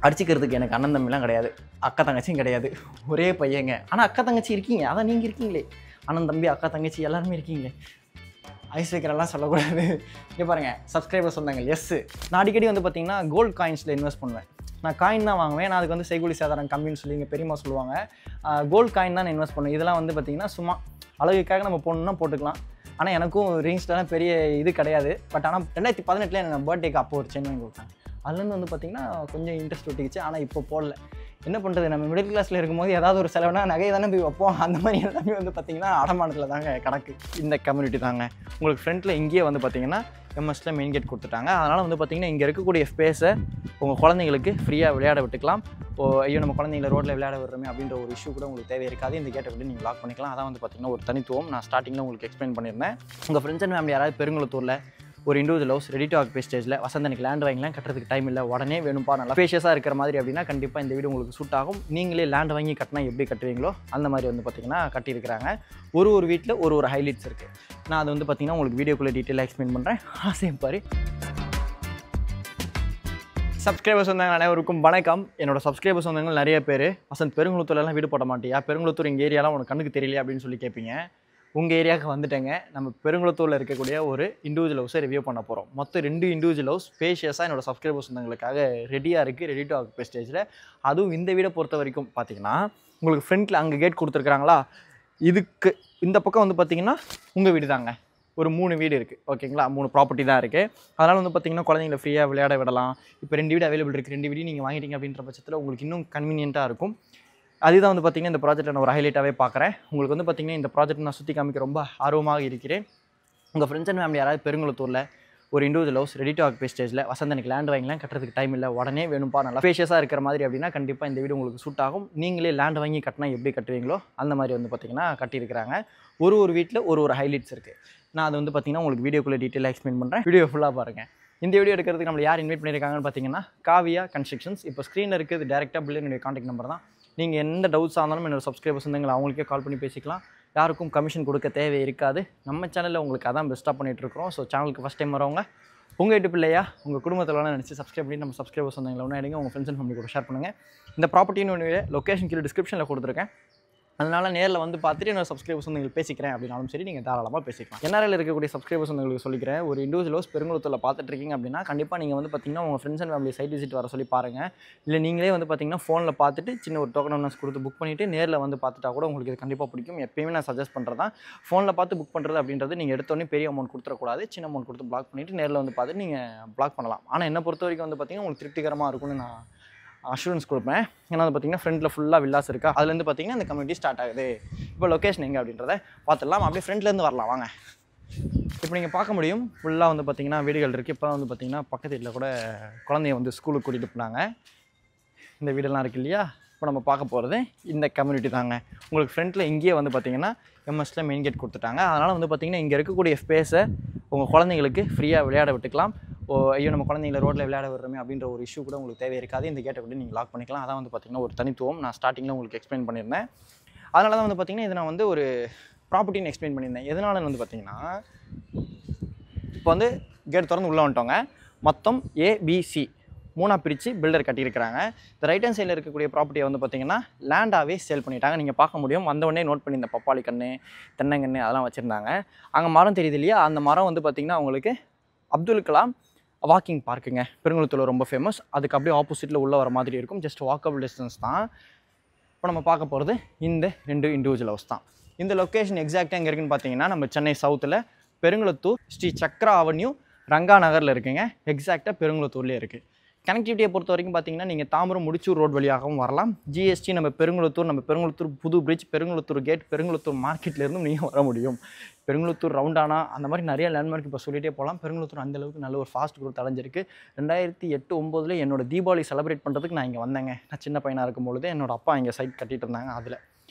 அடிச்சுக்கிறதுக்கு எனக்கு அண்ணன் தம்பிலாம் கிடையாது, அக்கா தங்கச்சியும் கிடையாது, ஒரே பையங்க. ஆனால் அக்கா தங்கச்சி இருக்கீங்க, அதான் நீங்கள் இருக்கீங்களே, அண்ணன் தம்பி அக்கா தங்கச்சி எல்லாருமே இருக்கீங்களே. ஐஸ் வைக்கிறெல்லாம் சொல்லக்கூடாது. இங்கே பாருங்கள், சப்ஸ்கிரைபர் சொன்னாங்க. நான் அடிக்கடி வந்து பார்த்தீங்கன்னா கோல்டு காயின்ஸில் இன்வெஸ்ட் பண்ணுவேன். நான் காயின் தான் வாங்குவேன். நான் அதுக்கு வந்து செய்கூலி சேதாரம் கம்மின்னு சொல்லி எங்கள் பெரியம்மா சொல்லுவாங்க. கோல்டு காயின் தான் நான் இன்வெஸ்ட் பண்ணுவேன். இதெல்லாம் வந்து பார்த்தீங்கன்னா சும்மா அழகுக்காக நம்ம போடணுன்னா போட்டுக்கலாம். ஆனால் எனக்கும் ரீல்ஸ்லாம் பெரிய இது கிடையாது. பட் ஆனால் 2018 எனக்கு பர்த்டேக்கு அப்போ ஒரு செயின் வாங்கி கொடுத்தாங்க. அதுலேருந்து வந்து பார்த்திங்கன்னா கொஞ்சம் இன்ட்ரெஸ்ட் விட்டுக்கிச்சு. ஆனால் இப்போ போடல. என்ன பண்ணுறது, நம்ம மிடில் கிளாஸில் இருக்கும்போது ஏதாவது ஒரு செலவுனா நகையை தானே போய் வைப்போம். அந்த மாதிரி எல்லாமே வந்து பார்த்திங்கன்னா அடமானத்தில் தாங்க கணக்கு. இந்த கம்யூனிட்டி தாங்க உங்களுக்கு ஃப்ரண்ட்டில் இங்கேயே வந்து பார்த்திங்கன்னா எம்எஸ்ல மெயின் கேட் கொடுத்துட்டாங்க. அதனால் வந்து பார்த்திங்கன்னா இங்கே இருக்கக்கூடிய ஸ்பேஸை உங்கள் குழந்தைங்களுக்கு ஃப்ரீயாக விளையாட விட்டுக்கலாம். ஐயோ நம்ம குழந்தைங்களை ரோட்டில் விளையாட விடுறோமே அப்படின்ற ஒரு இஷ்யூ கூட உங்களுக்கு தேவை இருக்காது. இந்த கேட்டை விட்டு நீங்கள் லாக் பண்ணிக்கலாம். அதான் வந்து பார்த்திங்கன்னா ஒரு தனித்துவம். நான் ஸ்டார்டிங்கில் உங்களுக்கு எக்ஸ்பிளைன் பண்ணியிருந்தேன். உங்கள் ஃப்ரெண்ட்ஸ் அண்ட் ஃபேமிலி யாராவது பெருங்குளத்தூரில் ஒரு individual house ready to occupy ஸ்டேஜில் வசந்தனுக்கு லேண்ட் வாங்கிலாம் கட்டுறதுக்கு டைம் இல்லை, உடனே வேணும்பா நல்லா ஸ்பேஷியஸாக இருக்கிற மாதிரி அப்படின்னா கண்டிப்பாக இந்த வீடு உங்களுக்கு சூட் ஆகும். நீங்களே லேண்ட் வாங்கி கட்டினா எப்படி கட்டுவீங்களோ அந்த மாதிரி வந்து பார்த்திங்கன்னா கட்டியிருக்கிறாங்க. ஒரு வீட்டில் ஒரு ஹைலைட்ஸ் இருக்குது. நான் அது வந்து பார்த்திங்கன்னா உங்களுக்கு வீடியோக்குள்ளே டீட்டெயிலாக எக்ஸ்பிளைன் பண்ணுறேன். சேம் பாரு. சப்ஸ்கிரைபர்ஸ் வந்தாங்க அனைவருக்கும் வணக்கம். என்னோட சப்ஸ்கிரைபர்ஸ் வந்தாங்க நிறைய பேர், வசந்த் பெருங்குளத்தூர்லாம் வீடு போட மாட்டியா, பெருங்குளத்தூர் எங்கள் ஏரியாலாம் உனக்கு கண்ணுக்கு தெரியலையா அப்படின்னு சொல்லி கேட்பீங்க. உங்கள் ஏரியாவுக்கு வந்துட்டேங்க. நம்ம பெருங்குளத்தூரில் இருக்கக்கூடிய ஒரு இண்டிவிஜுவல் ஹவுஸை ரிவ்யூ பண்ண போகிறோம். மொத்தம் 2 இண்டிவிஜுவல் ஹவுஸ் ஸ்பேஷியஸாக என்னோட சப்ஸ்கிரைபர்ஸ் வந்தவங்களுக்காக ரெடியாக இருக்குது, ரெடி டு ஆக்குபை ஸ்டேஜில். அதுவும் இந்த வீடை பொறுத்த வரைக்கும் பார்த்தீங்கன்னா உங்களுக்கு ஃப்ரண்ட்டில் அங்கே கேட் கொடுத்துருக்குறாங்களா, இதுக்கு இந்த பக்கம் வந்து பார்த்திங்கன்னா உங்கள் வீடு தாங்க. ஒரு 3 வீடு இருக்குது, ஓகேங்களா, 3 ப்ராப்பர்ட்டி தான் இருக்குது. அதனால் வந்து பார்த்திங்கன்னா குழந்தைங்களை ஃப்ரீயாக விளையாட விடலாம். இப்போ 2 வீடு அவைலபிள் இருக்குது. 2 வீடு நீங்கள் வாங்கிட்டீங்க அப்படின்ற பட்சத்தில் உங்களுக்கு இன்னும் கன்வீனியண்ட்டாக இருக்கும். அதுதான் வந்து பார்த்திங்கன்னா இந்த ப்ராஜெக்ட்டை நான் ஒரு ஹைலைட்டாகவே பார்க்குறேன். உங்களுக்கு வந்து பார்த்திங்கன்னா இந்த ப்ராஜெக்ட் நான் சுற்றி காமிக்க ரொம்ப ஆர்வமாக இருக்கிறேன். உங்கள் ஃப்ரெண்ட்ஸ் அண்ட் ஃபேமிலி யாராவது பெருங்குளத்தூரில் ஒரு individual house ready to occupy ஸ்டேஜில் வசந்தனுக்கு லேண்ட் வாங்கிலாம் கட்டுறதுக்கு டைம் இல்லை, உடனே வேணும்பா நல்லா ஸ்பேஷியஸாக இருக்கிற மாதிரி அப்படின்னா கண்டிப்பாக இந்த வீடு உங்களுக்கு சூட் ஆகும். நீங்களே லேண்ட் வாங்கி கட்டினா எப்படி கட்டுவீங்களோ அந்த மாதிரி வந்து பார்த்திங்கன்னா கட்டியிருக்கிறாங்க. ஒரு வீட்டில் ஒரு ஹைலைட்ஸ் இருக்குது. நான் அது வந்து பார்த்திங்கன்னா உங்களுக்கு வீடியோக்குள்ளே டீட்டெயிலாக எக்ஸ்பிளைன் பண்ணுறேன். வீடியோ ஃபுல்லாக பாருங்கள். இந்த வீடியோ எடுக்கிறதுக்கு நம்மளை யார் இன்வைட் பண்ணியிருக்காங்கன்னு பார்த்தீங்கன்னா காவியா கன்ஸ்ட்ரக்ஷன்ஸ். இப்போ ஸ்க்ரீனில் இருக்குது டேரெக்டாக பில்லுடைய கான்டாக்ட் நம்பர் தான். நீங்கள் எந்த டவுட்ஸாக இருந்தாலும் என்னோட சப்ஸ்கிரைபர்ஸ் இருந்தாங்களா அவங்களுக்கே கால் பண்ணி பேசிக்கலாம். யாருக்கும் கமிஷன் கொடுக்க தேவை இருக்காது. நம்ம சேனலில் உங்களுக்கு அதான் பெஸ்ட்டாக பண்ணிகிட்ருக்கோம். ஸோ சேனலுக்கு ஃபஸ்ட் டைம் வரவங்க உங்கள் வீட்டு பிள்ளையா உங்கள் குடும்பத்தில் நினச்சி சப்ஸ்கிரைப் பண்ணி நம்ம சப்ஸ்கிரைபர்ஸ் வந்தாங்களா ஒன்றா எடுங்க, உங்கள் ஃப்ரெண்ட்ஸ் அண்ட் ஃபேமிலி கூட ஷேர் பண்ணுங்கள். இந்த ப்ராப்பர்ட்டின்னு லொக்கேஷன் கீழே டிஸ்கிரிப்ஷனில் கொடுத்துருக்கேன். அதனால் நேரில் வந்து பார்த்துட்டு என்னோட சப்ஸ்கிரைபர்ஸ் வந்து பேசிக்கிறேன் அப்படின்னாலும் சரி, நீங்கள் தாராளமாக பேசிக்கலாம். என்ஆர்ஐயில் இருக்கக்கூடிய சப்ஸ்கிரைபர்ஸ் உங்களுக்கு சொல்லிக்கிறேன். ஒரு இண்டிவிஜுவல் ஹவுஸ் பெருங்குளத்தூரில் பார்த்துட்டு இருக்கீங்க அப்படின்னா கண்டிப்பாக நீங்கள் வந்து பார்த்திங்கன்னா உங்கள் friends and family side visit வர சொல்லி பாருங்கள். இல்லை நீங்களே வந்து பார்த்திங்கன்னா ஃபோனில் பார்த்துட்டு சின்ன ஒரு டோக்கன் அட்வான்ஸ் கொடுத்து புக் பண்ணிவிட்டு நேரில் வந்து பார்த்துட்டா கூட உங்களுக்கு இது கண்டிப்பாக பிடிக்கும். எப்பயுமே நான் சஜஸ்ட் பண்ணுறது தான் ஃபோனில் பார்த்து புக் பண்ணுறது அப்படின்றது. நீங்கள் எடுத்தோடனே பெரிய அமௌண்ட் கொடுத்துடக்கூடாது, சின்ன அமௌண்ட் கொடுத்து பிளாக் பண்ணிவிட்டு நேரில் வந்து பார்த்துட்டு நீங்கள் பிளாக் பண்ணலாம். ஆனால் என்னை பொறுத்த வரைக்கும் வந்து பார்த்திங்கன்னா உங்களுக்கு திருப்திகரமாக இருக்கும்னு நான் அஷூரன்ஸ் கொடுப்பேன். ஏன்னா வந்து பார்த்திங்கன்னா ஃப்ரண்ட்டில் ஃபுல்லாக வில்லாஸ் இருக்கா, அதுலேருந்து பார்த்திங்கன்னா இந்த கம்யூனிட்டி ஸ்டார்ட் ஆகுது. இப்போ லொக்கேஷன் எங்கே அப்படின்றத பார்த்துடலாம். அப்படியே ஃப்ரண்ட்லேருந்து வரலாம் வாங்க. இப்போ நீங்கள் பார்க்க முடியும் ஃபுல்லாக வந்து பார்த்திங்கன்னா வீடுகள் இருக்குது. இப்போ வந்து பார்த்திங்கன்னா பக்கத்து வீட்டில் கூட குழந்தைய வந்து ஸ்கூலுக்கு கூட்டிகிட்டு போனாங்க. இந்த வீடெல்லாம் இருக்குது இல்லையா. இப்போ நம்ம பார்க்க போகிறது இந்த கம்யூனிட்டி தாங்க. உங்களுக்கு ஃப்ரண்ட்டில் இங்கேயே வந்து பார்த்திங்கன்னா எம்எஸ்ல மெயின் கேட் கொடுத்துட்டாங்க. அதனால் வந்து பார்த்திங்கன்னா இங்கே இருக்கக்கூடிய ஸ்பேஸை உங்கள் குழந்தைங்களுக்கு ஃப்ரீயாக விளையாட விட்டுக்கலாம். ஐயோ நம்ம குழந்தைங்களை ரோட்டில் விளையாட விடுறோமே அப்படின்ற ஒரு இஷ்யூ கூட உங்களுக்கு தேவை இருக்காது. இந்த கேட்டை விட்டு நீங்கள் லாக் பண்ணிக்கலாம். அதான் வந்து பார்த்திங்கன்னா ஒரு தனித்துவம். நான் ஸ்டார்டிங்கில் உங்களுக்கு எக்ஸ்பிளைன் பண்ணியிருந்தேன். அதனால தான் வந்து பார்த்திங்கன்னா இதை நான் வந்து ஒரு ப்ராப்பர்ட்டின்னு எக்ஸ்பிளைன் பண்ணியிருந்தேன். எதனாலன்னு வந்து பார்த்திங்கன்னா இப்போ வந்து கேட் திறந்து உள்ளே வந்துட்டோங்க. மொத்தம் ஏபிசி 3ஆக பிரித்து பில்டர் கட்டியிருக்கிறாங்க. இந்த ரைட் ஹேண்ட் சைடில் இருக்கக்கூடிய ப்ராப்பர்ட்டியை வந்து பார்த்திங்கன்னா லேண்டாகவே சேல் பண்ணிட்டாங்க. நீங்கள் பார்க்க முடியும். வந்தவொடனே நோட் பண்ணி இந்த பப்பாளி கன்று, தென்னங்கன்று அதெல்லாம் வச்சுருந்தாங்க. அங்கே மரம் தெரியுது இல்லையா, அந்த மரம் வந்து பார்த்திங்கன்னா உங்களுக்கு அப்துல் கலாம் வாக்கிங் பார்க்குங்க. பெருங்குளத்தூரில் ரொம்ப ஃபேமஸ். அதுக்கு அப்படியே ஆப்போசிட்டில் உள்ளே வர மாதிரி இருக்கும். ஜஸ்ட் வாக்கபிள் டிஸ்டன்ஸ் தான். இப்போ நம்ம பார்க்க போகிறது இந்த 2 இண்டிவிஜுவல் ஹவுஸ் தான். இந்த லொக்கேஷன் எக்ஸாக்டாக எங்கே இருக்குதுன்னு பார்த்தீங்கன்னா நம்ம சென்னை சவுத்தில் பெருங்குளத்தூர் ஸ்ரீ சக்ரா அவென்யூ ரங்கா நகரில் இருக்குங்க. எக்ஸாக்டாக பெருங்குளத்தூர்லேயே இருக்குது. கனெக்டிவிட்டியை பொறுத்த வரைக்கும் பார்த்தீங்கன்னா நீங்கள் தாம்பரம் முடிச்சூர் ரோடு வழியாகவும் வரலாம். ஜிஎஸ்டி நம்ம பெருங்குளத்தூர் புது பிரிட்ஜ், பெருங்குளத்தூர் கேட், பெருங்குளத்தூர் மார்க்கெட்லேருந்தும் நீங்கள் வர முடியும். பெருங்குளத்தூர் ரவுண்டானா அந்த மாதிரி நிறைய லேண்ட்மார்க் இப்போ சொல்லிகிட்டே போகலாம். பெருங்குளத்தூர் அந்தளவுக்கு நல்ல ஒரு ஃபாஸ்ட் குரோத் அடைஞ்சிருக்கு. 2008-09 என்னோட தீபாவளி செலிப்ரேட் பண்ணுறதுக்கு நான் இங்கே வந்தேங்க. நான் சின்ன பையனாக இருக்கும்பொழுது என்னோட அப்பா இங்கே சைட் கட்டிட்டு இருந்தாங்க. அதில்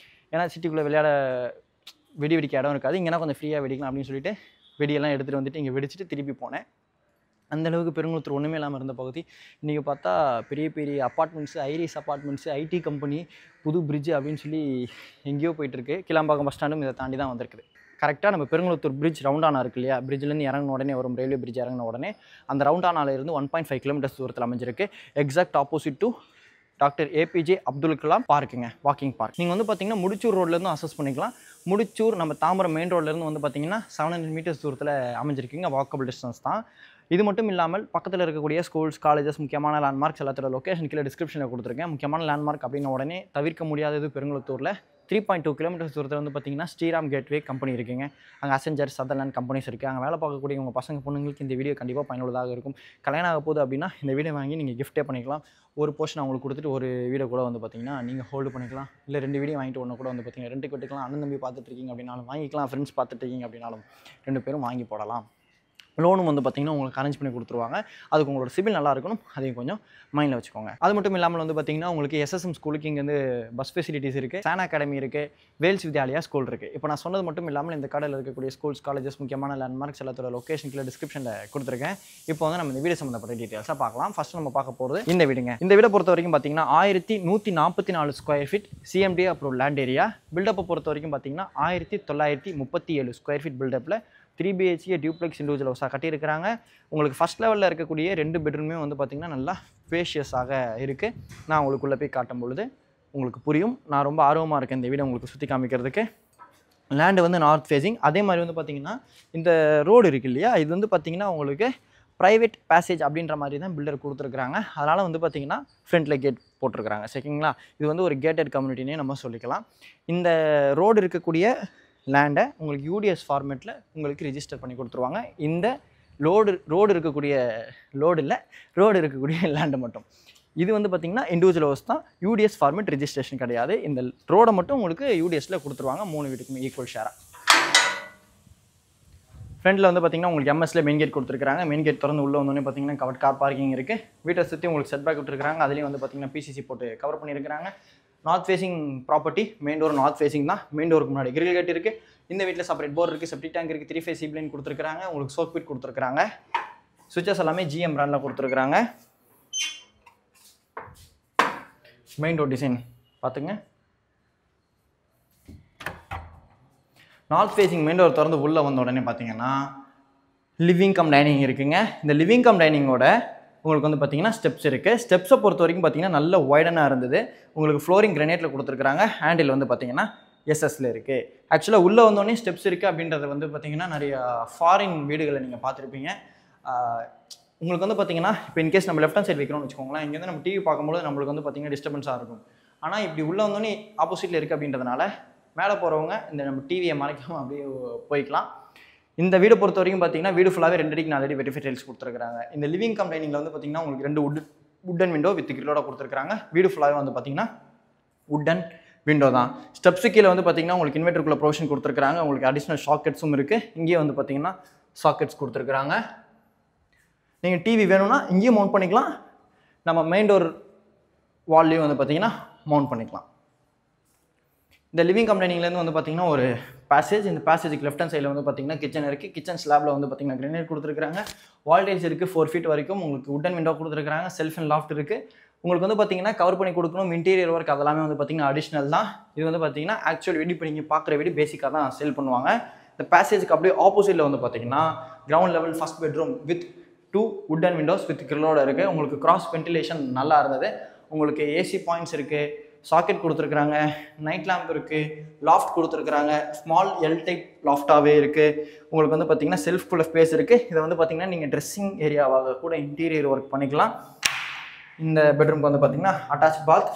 ஏன்னா சிட்டிக்குள்ளே விளையாட வெடிக்க இடம் இருக்காது, இங்கேனா கொஞ்சம் ஃப்ரீயாக வெடிக்கலாம் அப்படின்னு சொல்லிட்டு வெடியெல்லாம் எடுத்துகிட்டு வந்துட்டு இங்கே வெடிச்சிட்டு திருப்பி போனேன். அந்தளவுக்கு பெருங்குளத்தூர் ஒன்றுமே இல்லாமல் இருந்த பகுதி. இன்றைக்கி பார்த்தா பெரிய பெரிய apartments, Iris apartments, IT company, புது பிரிட்ஜ் அப்படின்னு சொல்லி எங்கேயோ போயிட்டுருக்கு. கிளாம்பாக்கம் பஸ் ஸ்டாண்டும் இதை தாண்டி தான் வந்திருக்குது. கரெக்டாக நம்ம பெருங்குளத்தூர் பிரிட்ஜ் ரவுண்டானா இருக்கு இல்லையா, பிரிட்ஜ்லேருந்து இறங்கின உடனே வரும், ரயில்வே பிரிட்ஜ் இறங்கின உடனே அந்த ரவுண்டானாலேருந்து 1.5 கிலோமீட்டர்ஸ் தூரத்தில் அமைஞ்சிருக்கு. Exact opposite to Doctor APJ Abdul Kalam பார்க்குங்க, வாக்கிங் பார்க். நீங்கள் வந்து பார்த்தீங்கன்னா முடிச்சூர் ரோட்லேருந்து அசஸ் பண்ணிக்கலாம். முடிச்சூர் நம்ம தாம்பரம் மெயின் ரோட்லேருந்து வந்து பார்த்தீங்கன்னா 700 மீட்டர்ஸ் தூரத்தில் அமைஞ்சிருக்குங்க, வாக்கபிள் டிஸ்டன்ஸ் தான். இது மட்டும் இல்லாமல் பக்கத்தில் இருக்கக்கூடிய ஸ்கூல்ஸ், காலேஜஸ், முக்கியமான லேண்ட்மார்க்ஸ் எல்லாத்தோட லொக்கேஷன் கீழே டிஸ்கிரிப்ஷனில் கொடுத்துருக்கேன். முக்கியமான லேண்ட்மார்க் அப்படின்ன உடனே தவிர்க்க முடியாதது பெருங்குளத்தூரில் 3.2 கிலோமீட்டர்ஸ் தூரத்தில் வந்து பார்த்தீங்கன்னா ஸ்ரீராம் கேட்வே கம்பெனி இருக்குங்க. அங்கே அசெஞ்சர், சதர்லேண்ட் கம்பெனிஸ் இருக்குது. அங்கே வேலை பார்க்கக்கூடிய உங்கள் பசங்க பொண்ணுங்களுக்கு இந்த வீடியோ கண்டிப்பாக பயனுள்ளதாக இருக்கும். கல்யாணம் ஆக போகுது அப்படின்னா இந்த வீடியோ வாங்கி நீங்கள் கிஃப்ட்டே பண்ணிக்கலாம். ஒரு போர்ஷன் அவங்களுக்கு கொடுத்துட்டு ஒரு வீடியோ கூட வந்து பார்த்தீங்கன்னா நீங்கள் ஹோல்டு பண்ணிக்கலாம். இல்லை 2 வீடியோ வாங்கிட்டு ஒன்று கூட வந்து பார்த்தீங்கன்னா 2 கட்டுக்கலாம். அண்ணன் தம்பி பார்த்துட்டு இருக்கீங்க அப்படின்னாலும் வாங்கிக்கலாம். ஃப்ரெண்ட்ஸ் பார்த்துட்டு இருக்கீங்க அப்படின்னாலும் 2 பேரும் வாங்கி போடலாம். லோனும் வந்து பார்த்திங்கன்னா உங்களுக்கு அரேஞ்ச் பண்ணி கொடுத்துருவாங்க. அதுக்கு உங்களோட சிபில் நல்லா இருக்கணும், அதையும் கொஞ்சம் மைண்டில் வச்சுக்கோங்க. அது மட்டும் இல்லாமல் வந்து பார்த்திங்கன்னா உங்களுக்கு எஸ்எஸ்எம் ஸ்கூலுக்கு இங்கே வந்து பஸ் ஃபெசிலிட்டிஸ் இருக்குது, சான் அகாடமி இருக்குது, வேல்ஸ் வித்யாலயா ஸ்கூல் இருக்குது. இப்போ நான் சொன்னது மட்டும் இல்லாமல் இந்த கடையில் இருக்கக்கூடிய ஸ்கூல்ஸ், காலேஜஸ், முக்கியமான லேண்ட்மார்க்ஸ் எல்லாத்தோட லொக்கேஷன் கீழே டிஸ்கிரிப்ஷனில் கொடுத்துருக்கேன். இப்போ வந்து நம்ம இந்த வீடு சம்மந்தப்பட்ட டீட்டெயில்ஸாக பார்க்கலாம். ஃபஸ்ட்டு நம்ம பார்க்க போகிறது இந்த வீடுங்க. இந்த வீடை பொறுத்த வரைக்கும் பார்த்திங்கன்னா 1144 square feet CMT approve land area. பில்டப்பை பொறுத்த வரைக்கும் பார்த்திங்கன்னா 1937 ஸ்கொயர் ஃபீட் பில்டப்பில் 3 BHK டியூப்ளெக்ஸ் இண்டிவிஜுவல் ஹவுஸாக கட்டியிருக்கிறாங்க. உங்களுக்கு ஃபஸ்ட் லெவலில் இருக்கக்கூடிய 2 பெட்ரூமே வந்து பார்த்திங்கன்னா நல்லா ஸ்பேஷியஸாக இருக்குது. நான் உங்களுக்குள்ளே போய் காட்டும் பொழுது உங்களுக்கு புரியும். நான் ரொம்ப ஆர்வமாக இருக்கேன் இந்த வீடை உங்களுக்கு சுற்றி காமிக்கிறதுக்கு. லேண்டு வந்து நார்த் ஃபேஸிங். அதே மாதிரி வந்து பார்த்திங்கன்னா இந்த ரோடு இருக்குது இல்லையா, இது வந்து பார்த்திங்கன்னா உங்களுக்கு ப்ரைவேட் பேசேஜ் அப்படின்ற மாதிரி தான் பில்டர் கொடுத்துருக்குறாங்க. அதனால் வந்து பார்த்திங்கன்னா ஃப்ரண்ட்டில் கேட் போட்டிருக்கிறாங்க. சரிங்களா, இது வந்து ஒரு கேட்டட் கம்யூனிட்டினே நம்ம சொல்லிக்கலாம். இந்த ரோடு இருக்கக்கூடிய லேண்டை உங்களுக்கு யூடிஎஸ் ஃபார்மேட்டில் உங்களுக்கு ரிஜிஸ்டர் பண்ணி கொடுத்துருவாங்க. இந்த ரோடு இருக்கக்கூடிய லேண்டு மட்டும் இது வந்து பார்த்திங்கன்னா இண்டிவிஜுவல் ஹவுஸ் தான், யூடிஎஸ் ஃபார்மேட் ரிஜிஸ்ட்ரேஷன் கிடையாது. இந்த ரோடை மட்டும் உங்களுக்கு யூடிஎஸில் கொடுத்துருவாங்க 3 வீட்டுக்குமே ஈக்குவல் ஷேராக. ஃப்ரண்ட்டில் வந்து பார்த்திங்கன்னா உங்களுக்கு எம்எஸ்ல மெயின் கேட் கொடுத்துருக்காங்க. மெயின் கேட் திறந்து உள்ளே வந்தோடனே பார்த்திங்கன்னா கவர் கார் பார்க்கிங் இருக்குது. வீட்டை சுற்றி உங்களுக்கு செட் பேக் விட்டுருக்காங்க. அதுலேயும் வந்து பார்த்திங்கன்னா பிசிசி போட்டு கவர் பண்ணியிருக்கிறாங்க. North facing property, main door north facing தான். மெயின் டோருக்கு முன்னாடி கிரில் கேட் இருக்குது. இந்த வீட்டில் செப்பரேட் போர் இருக்குது, செப்டிக் டேங்க் இருக்குது, 3 ஃபேஸ் சீப்லைன் கொடுத்துருக்காங்க. உங்களுக்கு சோக் பீட் கொடுத்துருக்காங்க. சுவிச்சஸ் எல்லாமே GM பிராண்டில் கொடுத்துருக்காங்க. மெயின் டோர் டிசைன் பார்த்துங்க. நார்த் ஃபேஸிங் மெயின் டோர் திறந்து உள்ளே வந்த உடனே பார்த்தீங்கன்னா லிவிங் கம் டைனிங் இருக்குங்க. இந்த லிவிங் கம் டைனிங்கோட உங்களுக்கு வந்து பார்த்தீங்கன்னா ஸ்டெப்ஸ் இருக்குது. ஸ்டெப்ஸை பொறுத்த வரைக்கும் பார்த்தீங்கன்னா நல்ல வைடனாக இருந்தது. உங்களுக்கு ஃப்ளோரிங் கிரானைட்டில் கொடுத்துருக்காங்க. ஹேண்டில் வந்து பார்த்தீங்கன்னா எஸ்எஸ்ல இருக்குது. ஆக்சுவலாக உள்ளே வந்தோடனே ஸ்டெப்ஸ் இருக்குது அப்படின்றது வந்து பார்த்தீங்கன்னா நிறைய ஃபாரின் வீடுகளை நீங்கள் பார்த்துருப்பீங்க. உங்களுக்கு வந்து பார்த்தீங்கன்னா இப்போ இன்கேஸ் நம்ம லெஃப்ட் ஹேண்ட் சைடு வைக்கிறோம்னு வச்சுக்கோங்களேன், இங்கேருந்து நம்ம டிவி பார்க்கும்போது நம்மளுக்கு வந்து பார்த்தீங்கன்னா டிஸ்டர்பன்ஸாக இருக்கும். ஆனால் இப்படி உள்ளே வந்தோடனே ஆப்போசிட்டில் இருக்குது அப்படின்றதுனால மேலே போகிறவங்க இந்த நம்ம டிவியை மறைக்காமல் அப்படியே போய்க்கலாம். இந்த வீடை பொறுத்த வரைக்கும் பார்த்தீங்கன்னா வீடு ஃபுல்லாகவே 2 அடிக்கு 4 அடி வெட்டிஃபை டைல்ஸ் கொடுத்துருக்காங்க. இந்த லிவிங் கம் டைனிங்கில் வந்து பார்த்தீங்கன்னா உங்களுக்கு 2 உட்டன் விண்டோ வித் கிரிலோட கொடுத்துருக்காங்க. வீடு ஃபுல்லாகவே வந்து பார்த்தீங்கன்னா உட்டன் விண்டோ தான். ஸ்டெப்ஸு கீழே வந்து பார்த்தீங்கன்னா உங்களுக்கு இன்வெர்ட்டருக்குள்ள ப்ரொவிஷன் கொடுத்துருக்காங்க. உங்களுக்கு அடிஷ்னல் சாக்கெட்ஸும் இருக்குது. இங்கேயே வந்து பார்த்தீங்கன்னா சாக்கெட்ஸ் கொடுத்துருக்காங்க. நீங்கள் டிவி வேணும்னா இங்கேயும் மவுண்ட் பண்ணிக்கலாம். நம்ம மெயின் டோர் வால்லையும் வந்து பார்த்தீங்கன்னா மவுண்ட் பண்ணிக்கலாம். இந்த லிவிங் கம் டைனிங்லேருந்து வந்து பார்த்தீங்கன்னா ஒரு பேசேஜ். இந்த பேசேஜுக்கு லெஃப்ட் ஹேண்ட் சைடில் வந்து பார்த்தீங்கன்னா கிச்சன் இருக்குது. கிச்சன் ஸ்லாபில் வந்து பார்த்தீங்கன்னா கிரானைட் கொடுத்துருக்காங்க. வால்டேஜ் இருக்குது 4 ஃபீட் வரைக்கும். உங்களுக்கு உட்டன் விண்டோ கொடுத்துருக்காங்க. செல்ஃப் அண்ட் லாஃப்ட் இருக்குது. உங்களுக்கு வந்து பார்த்தீங்கன்னா கவர் பண்ணி கொடுக்கணும். இன்டீரியர் ஒர்க் அதெல்லாமே வந்து பார்த்தீங்கன்னா அடிஷ்னல் தான். இது வந்து பார்த்தீங்கன்னா ஆக்சுவல் வீடு இப்போ நீங்கள் பார்க்குற வீடு பேசிக்காக தான் சேல் பண்ணுவாங்க. இந்த பேசேஜுக்கு அப்படியே ஆப்போசிட்டில் வந்து பார்த்தீங்கன்னா ground level first bedroom with 2 wooden windows with கிரிலோட இருக்குது. உங்களுக்கு கிராஸ் வென்டிலேஷன் நல்லா இருந்தது. உங்களுக்கு ஏசி பாயிண்ட்ஸ் இருக்குது, சாக்கெட் கொடுத்துருக்குறாங்க, நைட் லேம்ப் இருக்குது, லாஃப்ட் கொடுத்துருக்குறாங்க. ஸ்மால் எல் டைப் லாஃப்டாகவே இருக்குது. உங்களுக்கு வந்து பார்த்தீங்கன்னா செல்ஃப்குள்ள ஸ்பேஸ் இருக்குது. இதை வந்து பார்த்தீங்கன்னா நீங்கள் ட்ரெஸ்ஸிங் ஏரியாவாக கூட இன்டீரியர் ஒர்க் பண்ணிக்கலாம். இந்த பெட்ரூம்க்கு வந்து பார்த்தீங்கன்னா அட்டாச் பாத்,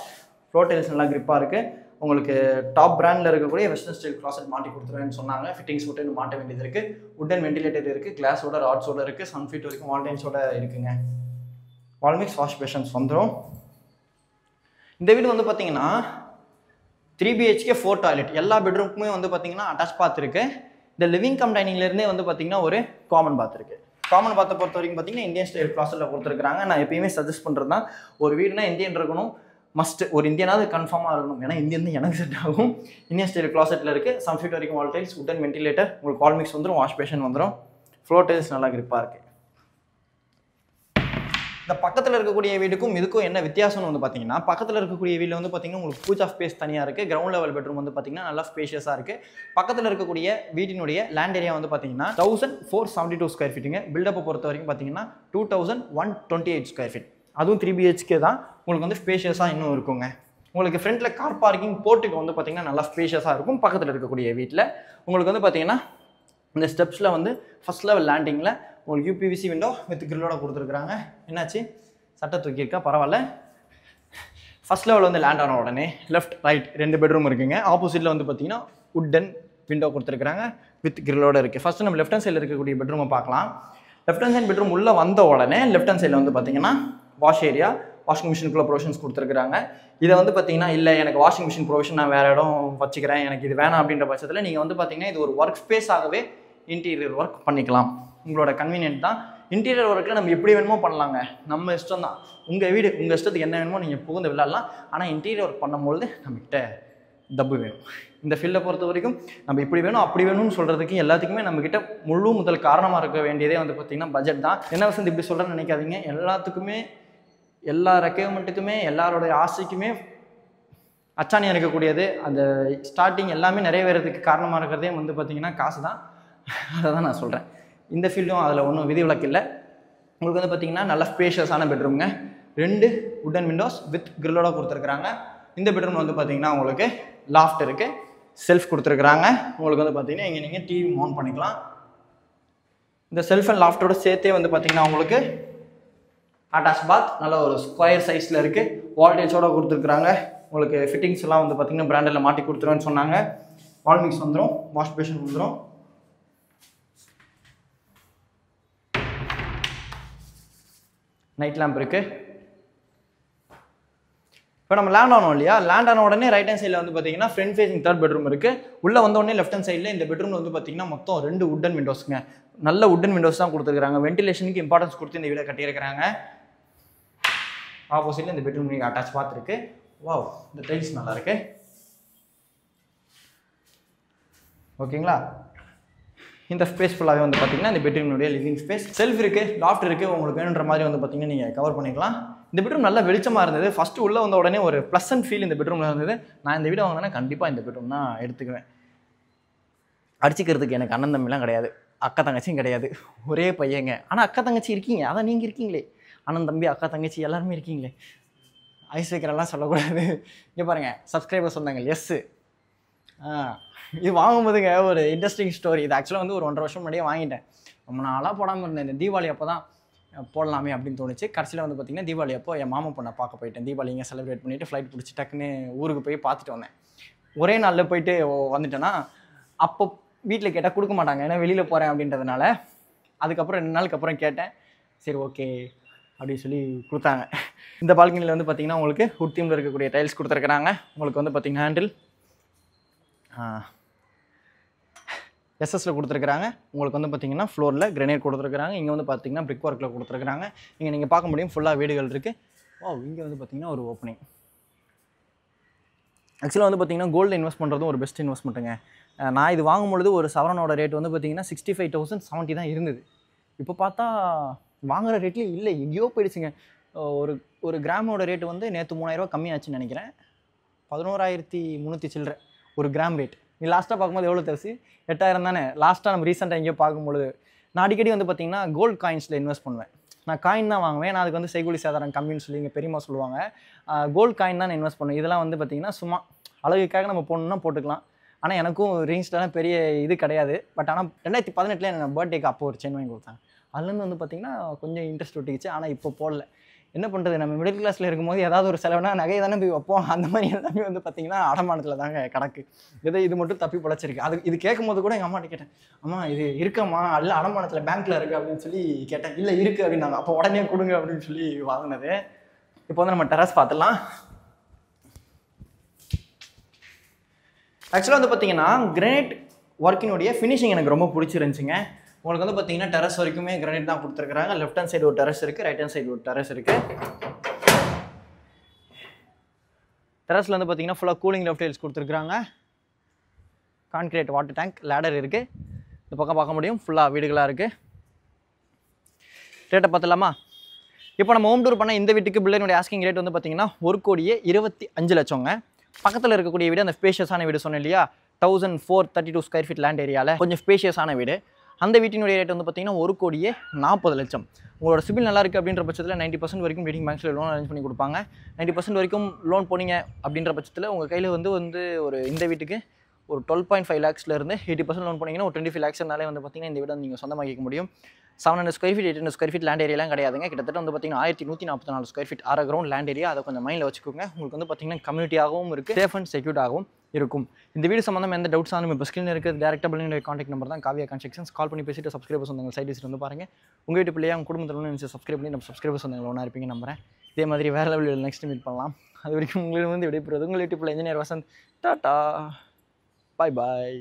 ஃப்ளோர் டைல்ஸ் நல்லா கிரிப்பாக இருக்குது. உங்களுக்கு டாப் பிராண்டில் இருக்கக்கூடிய வெஸ்டர்ன் ஸ்டைல் கிளாசெட் மாட்டி கொடுத்துருவேன்னு சொன்னாங்க. ஃபிட்டிங்ஸ் விட்டு மாட்ட வேண்டியது இருக்குது. உட்டன் வென்டிலேட்டர் இருக்குது, கிளாஸோட ராட்ஸோட இருக்குது, 7 ஃபீட் வரைக்கும் வால் டைல்ஸோட இருக்குங்க. வால்மிக்ஸ் வாஷ் பேஷன்ஸ் வந்துடும். இந்த வீடு வந்து பார்த்தீங்கன்னா 3 BHK 4 டாய்லெட். எல்லா பெட்ரூமுக்குமே வந்து பார்த்தீங்கன்னா அட்டாச் பாத் இருக்குது. இந்த லிவிங் கம் டைனிங்லேருந்தே வந்து பார்த்தீங்கன்னா ஒரு காமன் பாத் இருக்குது. காமன் பாத்தை பொறுத்த வரைக்கும் பார்த்தீங்கன்னா இந்தியன் ஸ்டைல் கிளாஸில் கொடுத்துருக்காங்க. நான் எப்பயுமே சஜஸ்ட் பண்ணுறது தான், ஒரு வீடுனா இந்தியன் இருக்கணும், மஸ்ட் ஒரு இந்தியனாவது கன்ஃபார்மாக இருக்கணும். ஏன்னா இந்தியன் தான் எனக்கு செட் ஆகும். இந்தியன் ஸ்டைல் கிளாசெட்டில் இருக்குது. 7 ஃபீட் வரைக்கும் வால் டைல்ஸ், உட்டன் வென்டிலேட்டர், உங்களுக்கு வால்மிக்ஸ் வந்துடும், வாஷ் பேஷன் வந்துடும், ஃப்ளோர் டைல்ஸ் நல்லா கிரிப்பாக இருக்குது. இந்த பக்கத்தில் இருக்கக்கூடிய வீடுக்கும் இதுக்கும் என்ன வித்தியாசம்னு வந்து பார்த்தீங்கன்னா, பக்கத்தில் இருக்கக்கூடிய வீட்டில் வந்து பார்த்தீங்கன்னா உங்களுக்கு பூஜா ஸ்பேஸ் தனியாக இருக்குது. கிரவுண்ட் லெவல் பெட்ரூம் வந்து பார்த்தீங்கன்னா நல்லா ஸ்பேஷியஸாக இருக்குது. பக்கத்தில் இருக்கக்கூடிய வீட்டினுடைய லேண்ட் ஏரியா வந்து பார்த்தீங்கன்னா 1472 ஸ்கொயர் ஃபீட்டுங்க. பில்டப்பை பொறுத்த வரைக்கும் பார்த்தீங்கன்னா 2128 ஸ்கொயர் ஃபீட். அதுவும் 3 BHK தான். உங்களுக்கு வந்து ஸ்பேஷியஸாக இன்னும் இருக்குங்க. உங்களுக்கு ஃப்ரண்ட்டில் கார் பார்க்கிங் போர்ட்டுக்கு வந்து பார்த்தீங்கன்னா நல்லா ஸ்பேஷியஸாக இருக்கும். பக்கத்தில் இருக்கக்கூடிய வீட்டில் உங்களுக்கு வந்து பார்த்தீங்கன்னா இந்த ஸ்டெப்ஸில் வந்து ஃபஸ்ட் லெவல் லேண்டிங்கில் உங்களுக்கு UPVC விண்டோ வித் கிரில்லோட கொடுத்துருக்குறாங்க. என்னாச்சு, சட்டை தூக்கியிருக்கா, பரவாயில்ல. ஃபஸ்ட் லெவல் வந்து லேண்ட் ஆன உடனே லெஃப்ட் ரைட் 2 பெட்ரூம் இருக்குங்க. ஆப்போசிட்டில் வந்து பார்த்தீங்கன்னா உட்டன் விண்டோ கொடுத்துருக்குறாங்க வித் கிரில்லோட இருக்குது. ஃபஸ்ட்டு நம்ம லெஃப்ட் ஹேண்ட் சைடில் இருக்கக்கூடிய பெட்ரூமை பார்க்கலாம். லெஃப்ட் ஹேண்ட் சைட் பெட்ரூம் உள்ளே வந்த உடனே லெஃப்ட் ஹேண்ட் சைடில் வந்து பார்த்தீங்கன்னா வாஷ் ஏரியா, வாஷிங் மிஷினுக்குள்ள ப்ரொவிஷன்ஸ் கொடுத்துருக்குறாங்க. இதை வந்து பார்த்தீங்கன்னா இல்லை எனக்கு வாஷிங் மிஷின் ப்ரொவிஷன் நான் வேறு இடம் வச்சுக்கிறேன், எனக்கு இது வேணாம் அப்படின்ற பட்சத்தில் நீங்கள் வந்து பார்த்தீங்கன்னா இது ஒரு ஒர்க் ஸ்பேஸாகவே இன்டீரியர் ஒர்க் பண்ணிக்கலாம். உங்களோட கன்வீனியன்ட் தான். இன்டீரியர் ஒர்க்கில் நம்ம எப்படி வேணுமோ பண்ணலாங்க, நம்ம இஷ்டம் தான். உங்கள் வீடு உங்கள் இஷ்டத்துக்கு என்ன வேணுமோ நீங்கள் புகுந்து விளையாடலாம். ஆனால் இன்டீரியர் ஒர்க் பண்ணும்போது நம்மகிட்ட டப்பு வேணும். இந்த ஃபீல்டை பொறுத்த வரைக்கும் நம்ம இப்படி வேணும் அப்படி வேணும்னு சொல்கிறதுக்கு எல்லாத்துக்குமே நம்மக்கிட்ட முழு முதல் காரணமாக இருக்க வேண்டியதே வந்து பார்த்திங்கன்னா பட்ஜெட் தான். என்ன வசந்த் இப்படி சொல்கிறேன்னு நினைக்காதீங்க. எல்லாத்துக்குமே எல்லா ரெக்குயர்மெண்ட்டுக்குமே எல்லாரோடைய ஆசைக்குமே அச்சாணியாக இருக்கக்கூடியது அந்த ஸ்டார்டிங் எல்லாமே நிறைவேறதுக்கு காரணமாக இருக்கிறதே வந்து பார்த்திங்கன்னா காசு தான். அதை தான் நான் சொல்கிறேன். இந்த ஃபீல்டும் அதில் ஒன்றும் விதிவிலக்கு இல்லை. உங்களுக்கு வந்து பார்த்திங்கன்னா நல்ல ஸ்பேஷியஸான பெட்ரூம்ங்க. 2 உட்டன் விண்டோஸ் வித் கிரில்லோட கொடுத்துருக்குறாங்க. இந்த பெட்ரூமில் வந்து பார்த்திங்கன்னா உங்களுக்கு லாஃப்ட் இருக்குது, செல்ஃப் கொடுத்துருக்குறாங்க. உங்களுக்கு வந்து பார்த்திங்கன்னா இங்கே நீங்கள் டிவி மவுண்ட் பண்ணிக்கலாம். இந்த செல்ஃப் அண்ட் லாஃப்டோட சேர்த்தே வந்து பார்த்திங்கன்னா உங்களுக்கு அட்டாச் பாத் நல்ல ஒரு ஸ்கொயர் சைஸில் இருக்குது. வால்டேஜோட கொடுத்துருக்குறாங்க. உங்களுக்கு ஃபிட்டிங்ஸ் எல்லாம் வந்து பார்த்திங்கன்னா பிராண்டில் மாட்டி கொடுத்துருவேன்னு சொன்னாங்க. வால் மிக்ஸ் வந்துடும், வாஷ் பேஷன் வந்துடும். நைட் லேம்ப் இருக்குது. இப்போ நம்ம லேண்ட் ஆனோம் இல்லையா, லேண்ட் ஆன உடனே ரைட் ஹேண்ட் சைடில் வந்து பார்த்தீங்கன்னா ஃப்ரண்ட் ஃபேசிங் 3rd பெட்ரூம் இருக்குது. உள்ளே வந்த உடனே லெஃப்ட் ஹேண்ட் சைடில் இந்த பெட்ரூமில் வந்து பார்த்தீங்கன்னா மொத்தம் 2 உட்டன் விண்டோஸுங்க. நல்ல உட்டன் விண்டோஸ் தான் கொடுத்துருக்காங்க. வென்டிலேஷனுக்கு இம்பார்ட்டன்ஸ் கொடுத்து இந்த வீடை கட்டியிருக்கிறாங்க. ஆப்போசிட்டில் இந்த பெட்ரூம் நீங்கள் அட்டாச் பார்த்துருக்கு. வாவ், இந்த டைல்ஸ் நல்லா இருக்கு. ஓகேங்களா. இந்த ஸ்பேஸ் ஃபுல்லாகவே வந்து பார்த்தீங்கன்னா இந்த பெட்ரூமுடைய லிவிங் ஸ்பேஸ். செல்ஃப் இருக்குது, லாஃப்ட் இருக்குது. உங்களுக்கு வேணுன்ற மாதிரி வந்து பார்த்தீங்கன்னா நீங்கள் கவர் பண்ணிக்கலாம். இந்த பெட்ரூம் நல்ல வெளிச்சமாக இருந்தது. ஃபஸ்ட்டு உள்ளே வந்த உடனே ஒரு ப்ளசன்ட் ஃபீல் இந்த பெட்ரூமில் இருந்தது. நான் இந்த வீடை வாங்கினேன்னா கண்டிப்பாக இந்த பெட்ரூம் தான் எடுத்துக்குவேன். அடிச்சுக்கிறதுக்கு எனக்கு அண்ணன் தம்பிலாம் கிடையாது, அக்கா தங்கச்சியும் கிடையாது, ஒரே பையங்க. ஆனால் அக்கா தங்கச்சி இருக்கீங்க, அதான் நீங்கள் இருக்கீங்களே. அண்ணன் தம்பி அக்கா தங்கச்சி எல்லாருமே இருக்கீங்களே. ஐஸ் வைக்கிறெல்லாம் சொல்லக்கூடாது. இங்கே பாருங்கள், சப்ஸ்கிரைபர் சொன்னாங்க எஸ்ஸு. இது வாங்கும்போதுங்க ஒரு இன்ட்ரெஸ்டிங் ஸ்டோரி. இது ஆக்சுவலாக வந்து ஒரு 1.5 வருஷம் முன்னாடியே வாங்கிட்டேன். ரொம்ப நாளாக போடாமல் இருந்தேன். இந்த தீபாவளி அப்போ தான் போடலாமே அப்படின்னு தோணுச்சு. கடைசியில் வந்து பார்த்திங்கன்னா தீபாவளி அப்போ என் மாமா பொண்ணை பார்க்க போயிட்டேன். தீபாவளி இங்கே செலிப்ரேட் பண்ணிவிட்டு ஃப்ளைட் பிடிச்சி டக்குன்னு ஊருக்கு போய் பார்த்துட்டு வந்தேன். ஒரே நாளில் போயிட்டு வந்துட்டேன்னா அப்போ வீட்டில் கேட்டால் கொடுக்க மாட்டாங்க, ஏன்னா வெளியில் போகிறேன் அப்படின்றதுனால. அதுக்கப்புறம் 2 நாளுக்கு அப்புறம் கேட்டேன், சரி ஓகே அப்படின்னு சொல்லி கொடுத்தாங்க. இந்த பால்கனியில் வந்து பார்த்திங்கன்னா உங்களுக்கு வுட் தீமில் இருக்கக்கூடிய டைல்ஸ் கொடுத்துருக்குறாங்க. உங்களுக்கு வந்து பார்த்திங்கன்னா ஹேண்டில் எஸ்எஸ்ல கொடுத்துருக்குறாங்க. உங்களுக்கு வந்து பார்த்தீங்கன்னா ஃப்ளோரில் கிரனைட் கொடுத்துருக்குறாங்க. இங்கே வந்து பார்த்தீங்கன்னா பிரிக் ஒர்க்கில் கொடுத்துருக்குறாங்க. இங்கே நீங்கள் பார்க்க முடியும் ஃபுல்லாக வீடுகள் இருக்குது. இங்கே வந்து பார்த்தீங்கன்னா ஒரு ஓப்பனிங். ஆக்சுவலாக வந்து பார்த்தீங்கன்னா கோல்டு இன்வெஸ்ட் பண்ணுறதும் ஒரு பெஸ்ட் இன்வெஸ்ட்மெண்ட்டுங்க. நான் இது வாங்கும்பொழுது ஒரு சவரனோட ரேட் வந்து பார்த்தீங்கன்னா 65,070 தான் இருந்தது. இப்போ பார்த்தா வாங்குகிற ரேட்லேயும் இல்லை, எங்கேயோ போயிடுச்சுங்க. ஒரு கிராமோட ரேட்டு வந்து நேற்று 3000 ரூபா கம்மியாச்சுன்னு நினைக்கிறேன். 11,300 சில்லற ஒரு கிராம் ரேட். நீ லாஸ்ட்டாக பார்க்கும்போது எவ்வளோ தெரிச்சு? 8,000 தானே. லாஸ்ட்டாக நம்ம ரீசெண்டாக எங்கேயோ பார்க்கும்பொழுது நான் அடிக்கடி வந்து பார்த்தீங்கன்னா கோல்டு காயின்ஸில் இன்வெஸ்ட் பண்ணுவேன். நான் காயின் தான் வாங்குவேன். நான் அதுக்கு வந்து செய்கூலி சேதாரம் கம்மின்னு சொல்லி இங்கே பெரியமா சொல்லுவாங்க. கோல்டு காயின் தான் நான் இன்வெஸ்ட் பண்ணுவேன். இதெல்லாம் வந்து பார்த்தீங்கன்னா சும்மா அழகுக்காக நம்ம போடணுன்னா போட்டுக்கலாம். ஆனால் எனக்கும் ரீல்ஸ்லாம் பெரிய இது கிடையாது. பட் ஆனால் 2018 எனக்கு பர்த்டேக்கு அப்போ ஒரு செயின் வாங்கி கொடுத்தாங்க. அதுலேருந்து வந்து பார்த்தீங்கன்னா கொஞ்சம் இன்ட்ரெஸ்ட் ஒட்டிக்கிச்சு. ஆனால் இப்போ போடல. என்ன பண்ணுறது, நம்ம மிடில் கிளாஸில் இருக்கும்போது ஏதாவது ஒரு செலவுனா நகையை தானே போய் வைப்போம். அந்த மாதிரி எல்லாமே வந்து பார்த்திங்கன்னா அடமானத்தில் தாங்க கணக்கு. இது மட்டும் தப்பி பிழைச்சிருக்கு. அது இது கேட்கும் போது கூட எங்கள் அம்மாட்ட கேட்டேன், அம்மா இது இருக்கம்மா இல்லை அடமானத்தில் பேங்க்கில் இருக்குது அப்படின்னு சொல்லி கேட்டேன். இல்லை இருக்குது அப்படின்னாங்க. அப்போ உடனே கொடுங்க அப்படின்னு சொல்லி வாங்கினது. இப்போ வந்து நம்ம டெரஸ் பார்த்துடலாம். ஆக்சுவலாக வந்து பார்த்தீங்கன்னா கிரானைட் ஒர்க்கினுடைய ஃபினிஷிங் எனக்கு ரொம்ப பிடிச்சிருந்துச்சிங்க. உங்களுக்கு வந்து பார்த்தீங்கன்னா டெரஸ் வரைக்குமே கிரானைட் தான் கொடுத்துருக்குறாங்க. லெஃப்ட் ஹேண்ட் சைடு ஒரு டெரஸ் இருக்குது, ரைட் ஹேண்ட் சைடு ஒரு டெரஸ் இருக்குது. டெரஸில் வந்து பார்த்தீங்கன்னா ஃபுல்லாக கூலிங் லெஃப்ட் டைல்ஸ் கொடுத்துருக்குறாங்க. கான்கிரீட் வாட்டர் டேங்க், லேடர் இருக்குது. இந்த பக்கம் பார்க்க முடியும் ஃபுல்லாக வீடுகளாக இருக்குது. ரேட்டை பார்த்துலாமா? இப்போ நம்ம ஹோம் டூர் பண்ண இந்த வீட்டுக்கு பில்டருடைய ஆஸ்கிங் ரேட் வந்து பார்த்தீங்கன்னா 1,25,00,000ங்க. பக்கத்தில் இருக்கக்கூடிய வீடு அந்த ஸ்பேஷியஸான வீடு சொன்னேன் இல்லையா, 1432 ஸ்கொயர் ஃபீட் லேண்ட் ஏரியாவில் கொஞ்சம் ஸ்பேஷியஸான வீடு. அந்த வீட்டினுடைய ரேட் வந்து பார்த்தீங்கன்னா 1,40,00,000. உங்களோட சிபில் நல்லா இருக்குது அப்படின்ற பட்சத்தில் 90% வரைக்கும் லீடிங் பேங்க்ஸில் லோன் அரேஞ்ச் பண்ணி கொடுப்பாங்க. 90% வரைக்கும் லோன் போனீங்க அப்படின்ற பட்சத்தில் உங்கள் கையில் வந்து ஒரு இந்த வீட்டுக்கு ஒரு 12.5 lakhsலேருந்து 80% லோன் போனீங்கன்னா ஒரு 25 lakhs இருந்தாலே வந்து பார்த்தீங்கன்னா இந்த வீடு வந்து நீங்கள் சொந்தமாக்கிக்க முடியும். 700 square feet 800 square feet land ஏரியாலாம் கிடையாதுங்க. கிட்டத்தட்ட வந்து பார்த்தீங்கன்னா 1144 ஸ்கொயர் ஃபீட் அரை கிரவுண்ட் லேண்ட் ஏரியா. அதை கொஞ்சம் மைண்டில் வச்சுக்கோங்க. உங்களுக்கு வந்து பார்த்தீங்கன்னா கம்யூனிட்டியாகவும் இருக்குது, சேஃப் அண்ட் செக்யூர்டாகவும் இருக்கும். இந்த வீடு சம்மந்தம் எந்த டவுட்ஸ் ஆனாலும் இப்போ ஸ்க்ரீனில் இருக்குது டேரெக்டாக பிள்ளைங்களுடைய கான்டாக்ட் நம்பர் தான் காவியா கன்ஸ்ட்ரக்ஷன்ஸ். கால் பண்ணி பேசிட்டு சப்ஸ்கிரைபர்ஸ் வந்தாங்க சைட் விசிட் வந்து பாருங்கள். உங்கள் வீட்டு பிள்ளையா உங்கள் குடும்பத்தில் சப்ஸ்கிரைப் பண்ணி நம்ம சப்ஸ்கிரைபர்ஸ் வந்தாங்க ஒன்றா இருப்பீங்க நம்புறேன். இதே மாதிரி வேறு லெவலில் நெக்ஸ்ட் மீட் பண்ணலாம். அது வரைக்கும் உங்களுக்கு வந்து விடைபெறுவது உங்கள் வீட்டு பிள்ளை இன்ஜினியர் வசந்த். டாட்டா, பாய் பாய்.